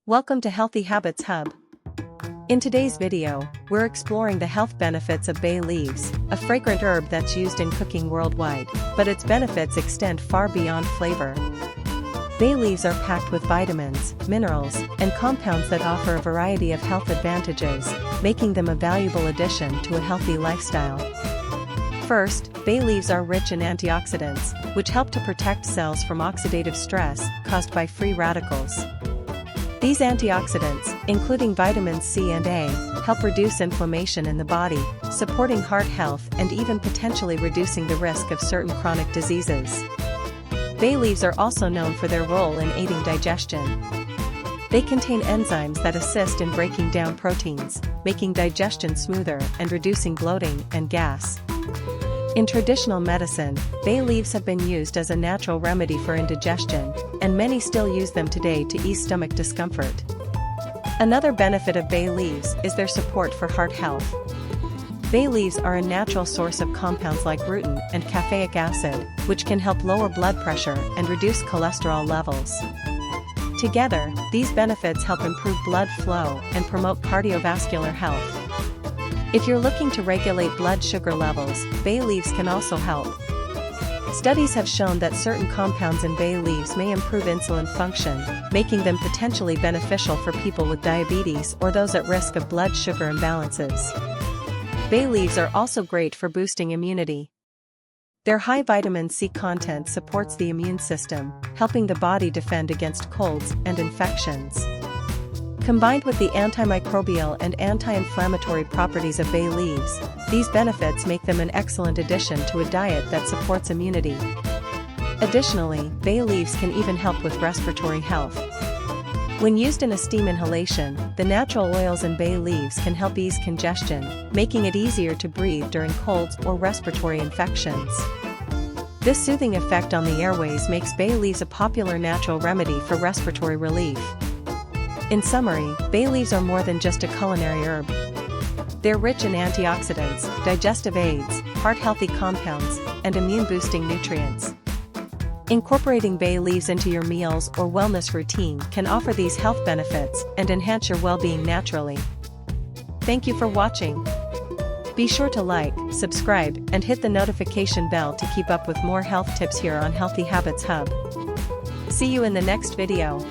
Welcome to Healthy Habits Hub. In today's video, we're exploring the health benefits of bay leaves, a fragrant herb that's used in cooking worldwide, but its benefits extend far beyond flavor. Bay leaves are packed with vitamins, minerals, and compounds that offer a variety of health advantages, making them a valuable addition to a healthy lifestyle. First, bay leaves are rich in antioxidants, which help to protect cells from oxidative stress caused by free radicals. These antioxidants, including vitamins C and A, help reduce inflammation in the body, supporting heart health and even potentially reducing the risk of certain chronic diseases. Bay leaves are also known for their role in aiding digestion. They contain enzymes that assist in breaking down proteins, making digestion smoother and reducing bloating and gas. In traditional medicine, bay leaves have been used as a natural remedy for indigestion, and many still use them today to ease stomach discomfort. Another benefit of bay leaves is their support for heart health. Bay leaves are a natural source of compounds like rutin and caffeic acid, which can help lower blood pressure and reduce cholesterol levels. Together, these benefits help improve blood flow and promote cardiovascular health. If you're looking to regulate blood sugar levels, bay leaves can also help. Studies have shown that certain compounds in bay leaves may improve insulin function, making them potentially beneficial for people with diabetes or those at risk of blood sugar imbalances. Bay leaves are also great for boosting immunity. Their high vitamin C content supports the immune system, helping the body defend against colds and infections. Combined with the antimicrobial and anti-inflammatory properties of bay leaves, these benefits make them an excellent addition to a diet that supports immunity. Additionally, bay leaves can even help with respiratory health. When used in a steam inhalation, the natural oils in bay leaves can help ease congestion, making it easier to breathe during colds or respiratory infections. This soothing effect on the airways makes bay leaves a popular natural remedy for respiratory relief. In summary, bay leaves are more than just a culinary herb. They're rich in antioxidants, digestive aids, heart-healthy compounds, and immune-boosting nutrients. Incorporating bay leaves into your meals or wellness routine can offer these health benefits and enhance your well-being naturally. Thank you for watching. Be sure to like, subscribe, and hit the notification bell to keep up with more health tips here on Healthy Habits Hub. See you in the next video.